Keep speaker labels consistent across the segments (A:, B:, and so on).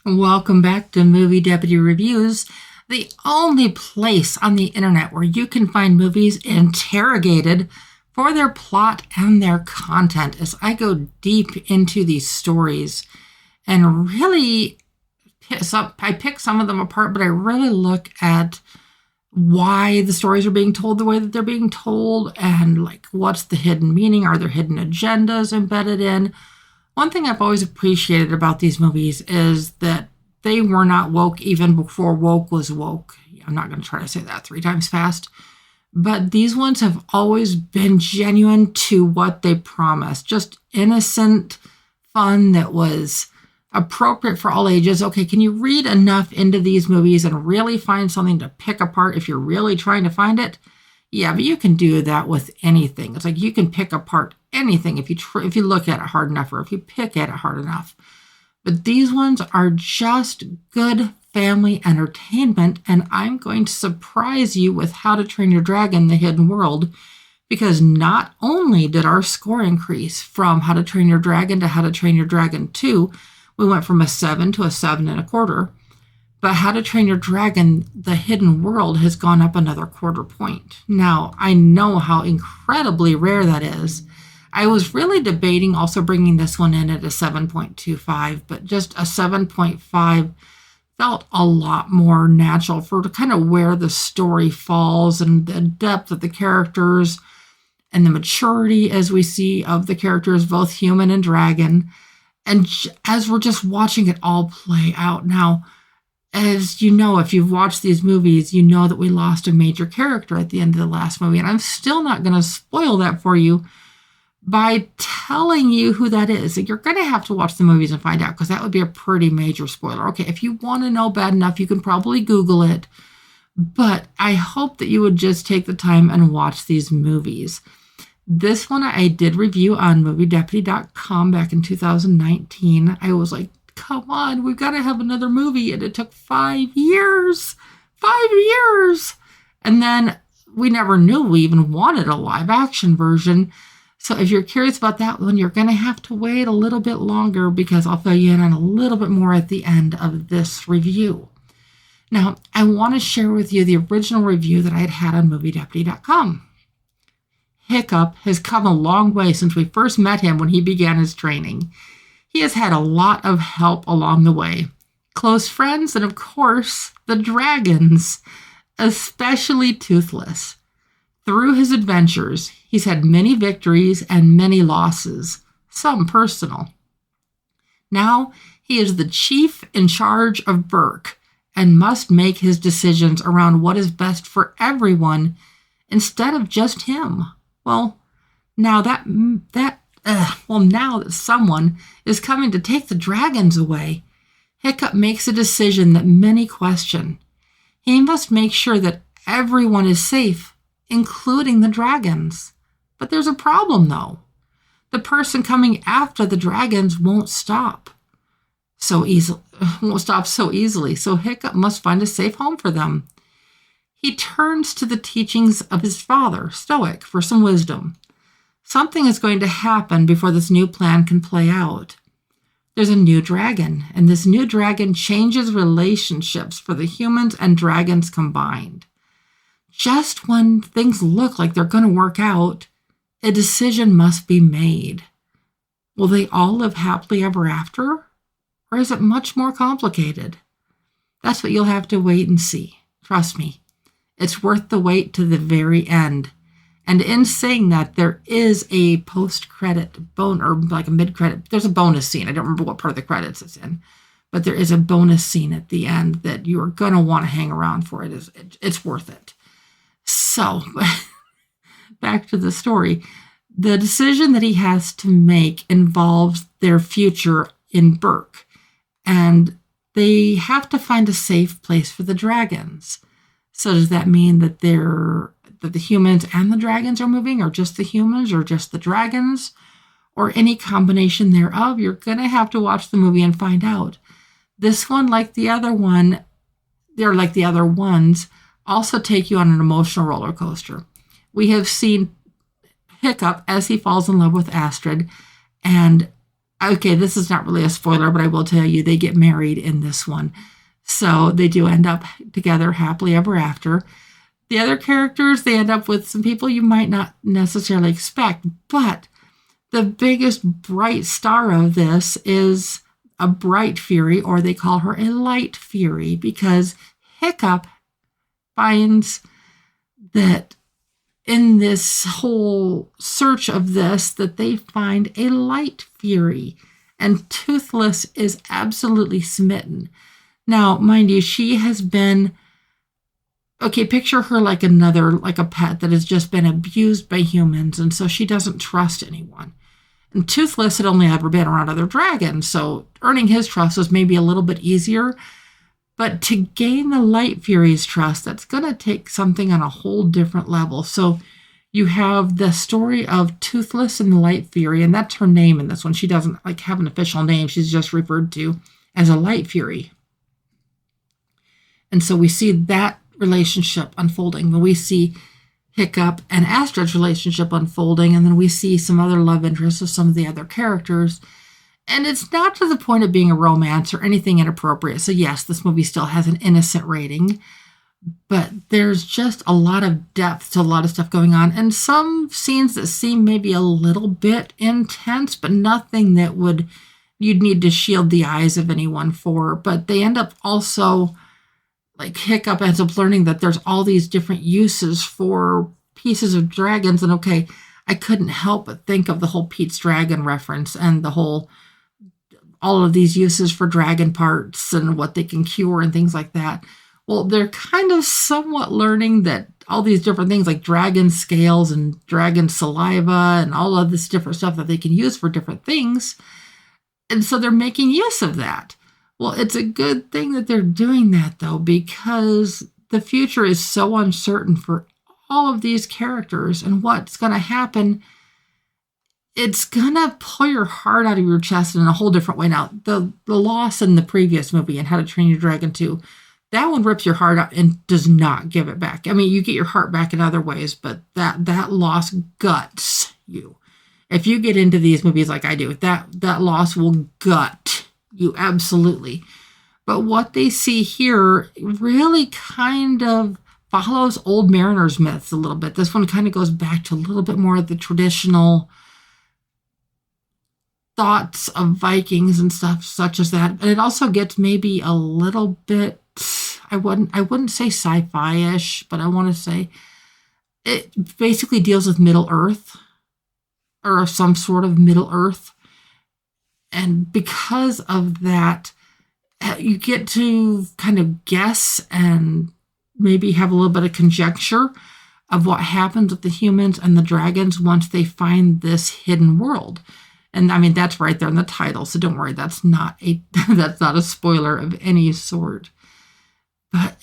A: Welcome back to Movie Deputy Reviews, the only place on the internet where you can find movies interrogated for their plot and their content as I go deep into these stories and really I pick some of them apart, but I really look at why the stories are being told the way that they're being told and like what's the hidden meaning. Are there hidden agendas embedded in? One thing I've always appreciated about these movies is that they were not woke even before woke was woke. I'm not going to try to say that 3 times fast. But these ones have always been genuine to what they promised. Just innocent fun that was appropriate for all ages. Okay, can you read enough into these movies and really find something to pick apart if you're really trying to find it? Yeah, but you can do that with anything. It's like you can pick apart anything if you look at it hard enough or if you pick at it hard enough. But these ones are just good family entertainment, and I'm going to surprise you with How to Train Your Dragon: The Hidden World, because not only did our score increase from How to Train Your Dragon to How to Train Your Dragon 2, we went from a 7 to a 7.25, but How to Train Your Dragon: The Hidden World has gone up another 1/4 point. Now, I know how incredibly rare that is. I was really debating also bringing this one in at a 7.25, but just a 7.5 felt a lot more natural for kind of where the story falls and the depth of the characters and the maturity as we see of the characters, both human and dragon. And as we're just watching it all play out. Now, as you know, if you've watched these movies, you know that we lost a major character at the end of the last movie. And I'm still not going to spoil that for you by telling you who that is. You're going to have to watch the movies and find out, because that would be a pretty major spoiler. Okay, if you want to know bad enough, you can probably Google it. But I hope that you would just take the time and watch these movies. This one I did review on MovieDeputy.com back in 2019. I was like, come on, we've got to have another movie. And it took 5 years. 5 years. And then we never knew we even wanted a live action version. So if you're curious about that one, you're going to have to wait a little bit longer, because I'll fill you in on a little bit more at the end of this review. Now, I want to share with you the original review that I had on MovieDeputy.com. Hiccup has come a long way since we first met him when he began his training. He has had a lot of help along the way. Close friends and, of course, the dragons, especially Toothless. Through his adventures, he's had many victories and many losses, some personal. Now he is the chief in charge of Berk and must make his decisions around what is best for everyone instead of just him. Well, now that someone is coming to take the dragons away, Hiccup makes a decision that many question. He must make sure that everyone is safe, including the dragons. But there's a problem, though. The person coming after the dragons won't stop so easily, so Hiccup must find a safe home for them. He turns to the teachings of his father, Stoick, for some wisdom. Something is going to happen before this new plan can play out. There's a new dragon, and this new dragon changes relationships for the humans and dragons combined. Just when things look like they're going to work out, a decision must be made. Will they all live happily ever after? Or is it much more complicated? That's what you'll have to wait and see. Trust me, it's worth the wait to the very end. And in saying that, there is a post-credit or like a mid-credit. There's a bonus scene. I don't remember what part of the credits it's in, but there is a bonus scene at the end that you're going to want to hang around for. It's worth it. So, back to the story. The decision that he has to make involves their future in Berk, and they have to find a safe place for the dragons. So does that mean that the humans and the dragons are moving, or just the humans, or just the dragons, or any combination thereof? You're going to have to watch the movie and find out. This one, like the other one, they're like the other ones, also take you on an emotional roller coaster. We have seen Hiccup as he falls in love with Astrid, and Okay, this is not really a spoiler, but I will tell you they get married in this one. So they do end up together happily ever after. The other characters, they end up with some people you might not necessarily expect, but the biggest bright star of this is a bright fury, or they call her a light fury, because Hiccup finds that in this whole search of this, that they find a light fury, and Toothless is absolutely smitten. Now, mind you, she has been, okay, picture her like like a pet that has just been abused by humans, and so she doesn't trust anyone. And Toothless had only ever been around other dragons, so earning his trust was maybe a little bit easier. But to gain the Light Fury's trust, that's going to take something on a whole different level. So you have the story of Toothless and the Light Fury, and that's her name in this one. She doesn't like have an official name. She's just referred to as a Light Fury. And so we see that relationship unfolding. We see Hiccup and Astrid's relationship unfolding, and then we see some other love interests of some of the other characters. And it's not to the point of being a romance or anything inappropriate. So yes, this movie still has an innocent rating, but there's just a lot of depth to a lot of stuff going on. And some scenes that seem maybe a little bit intense, but nothing that you'd need to shield the eyes of anyone for. But they end up also, like Hiccup ends up learning that there's all these different uses for pieces of dragons. And okay, I couldn't help but think of the whole Pete's Dragon reference and all of these uses for dragon parts and what they can cure and things like that. Well, they're kind of somewhat learning that all these different things like dragon scales and dragon saliva and all of this different stuff that they can use for different things. And so they're making use of that. Well, it's a good thing that they're doing that, though, because the future is so uncertain for all of these characters, and what's going to happen, it's going to pull your heart out of your chest in a whole different way. Now, the loss in the previous movie and How to Train Your Dragon 2, that one rips your heart out and does not give it back. I mean, you get your heart back in other ways, but that loss guts you. If you get into these movies like I do, that loss will gut you absolutely. But what they see here really kind of follows old mariners' myths a little bit. This one kind of goes back to a little bit more of the traditional thoughts of Vikings and stuff such as that. And it also gets maybe a little bit, I wouldn't say sci-fi-ish, but I want to say it basically deals with Middle Earth, or some sort of Middle Earth. And because of that, you get to kind of guess and maybe have a little bit of conjecture of what happens with the humans and the dragons once they find this hidden world. And I mean, that's right there in the title, so don't worry, that's not a spoiler of any sort. But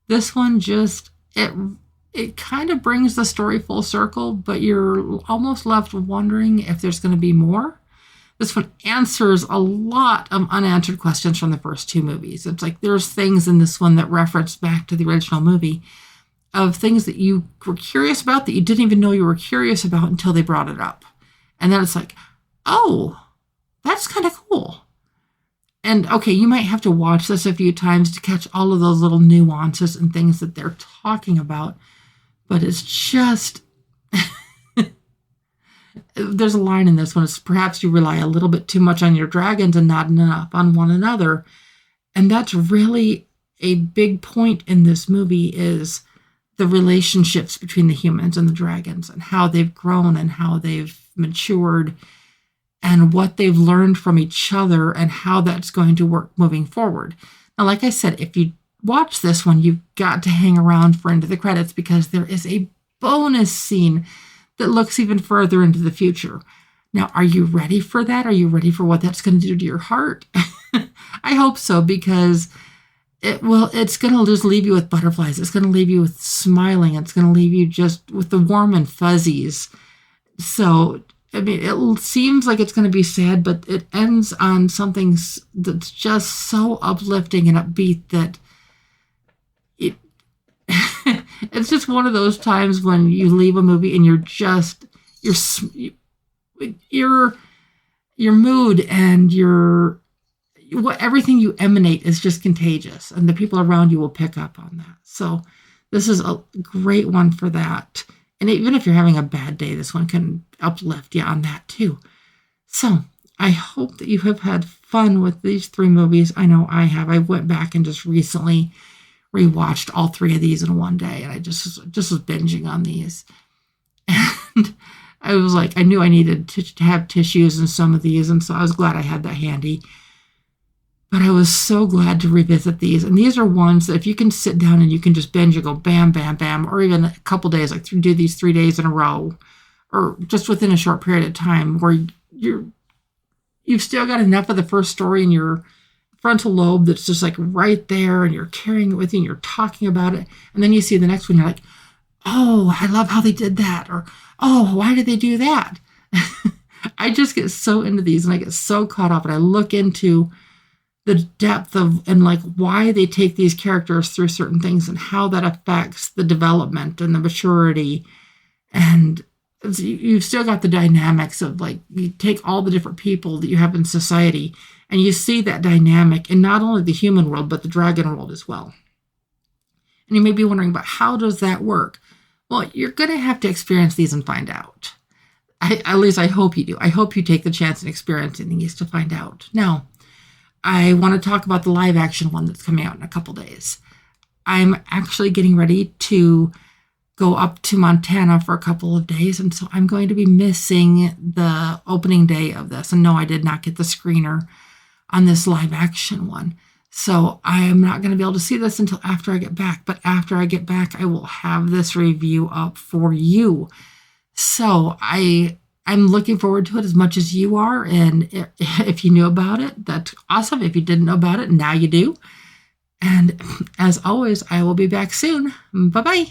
A: this one just, it kind of brings the story full circle, but you're almost left wondering if there's going to be more. This one answers a lot of unanswered questions from the first two movies. It's like there's things in this one that reference back to the original movie of things that you were curious about that you didn't even know you were curious about until they brought it up. And then it's like, oh, that's kind of cool. And okay, you might have to watch this a few times to catch all of those little nuances and things that they're talking about. But it's just, there's a line in this one. It's perhaps you rely a little bit too much on your dragons and not enough on one another. And that's really a big point in this movie, is the relationships between the humans and the dragons and how they've grown and how they've matured and what they've learned from each other and how that's going to work moving forward. Now, like I said, if you watch this one, you've got to hang around for into the credits, because there is a bonus scene that looks even further into the future. Now, are you ready for that? Are you ready for what that's going to do to your heart? I hope so, because it's going to just leave you with butterflies. It's going to leave you with smiling. It's going to leave you just with the warm and fuzzies. So, I mean, it seems like it's going to be sad, but it ends on something that's just so uplifting and upbeat that it's just one of those times when you leave a movie and you're your mood and everything you emanate is just contagious, and the people around you will pick up on that. So this is a great one for that. And even if you're having a bad day, this one can uplift you on that too. So I hope that you have had fun with these 3 movies. I know I have. I went back and just recently rewatched all 3 of these in one day, and I just was binging on these. And I was like, I knew I needed to have tissues in some of these, and so I was glad I had that handy. But I was so glad to revisit these. And these are ones that if you can sit down and you can just binge and go bam, bam, bam, or even a couple days, like do these 3 days in a row, or just within a short period of time where you've still got enough of the first story in your frontal lobe that's just like right there, and you're carrying it with you and you're talking about it. And then you see the next one, you're like, oh, I love how they did that. Or, oh, why did they do that? I just get so into these, and I get so caught up, and I look into the depth of and like why they take these characters through certain things and how that affects the development and the maturity. And you've still got the dynamics of like, you take all the different people that you have in society, and you see that dynamic in not only the human world, but the dragon world as well. And you may be wondering, but how does that work? Well, you're going to have to experience these and find out. At least I hope you do. I hope you take the chance and experience these to find out. Now, I want to talk about the live action one that's coming out in a couple days. I'm actually getting ready to go up to Montana for a couple of days, and so I'm going to be missing the opening day of this. And no, I did not get the screener on this live action one. So I'm not going to be able to see this until after I get back. But after I get back, I will have this review up for you. So I'm looking forward to it as much as you are. And if you knew about it, that's awesome. If you didn't know about it, now you do. And as always, I will be back soon. Bye-bye.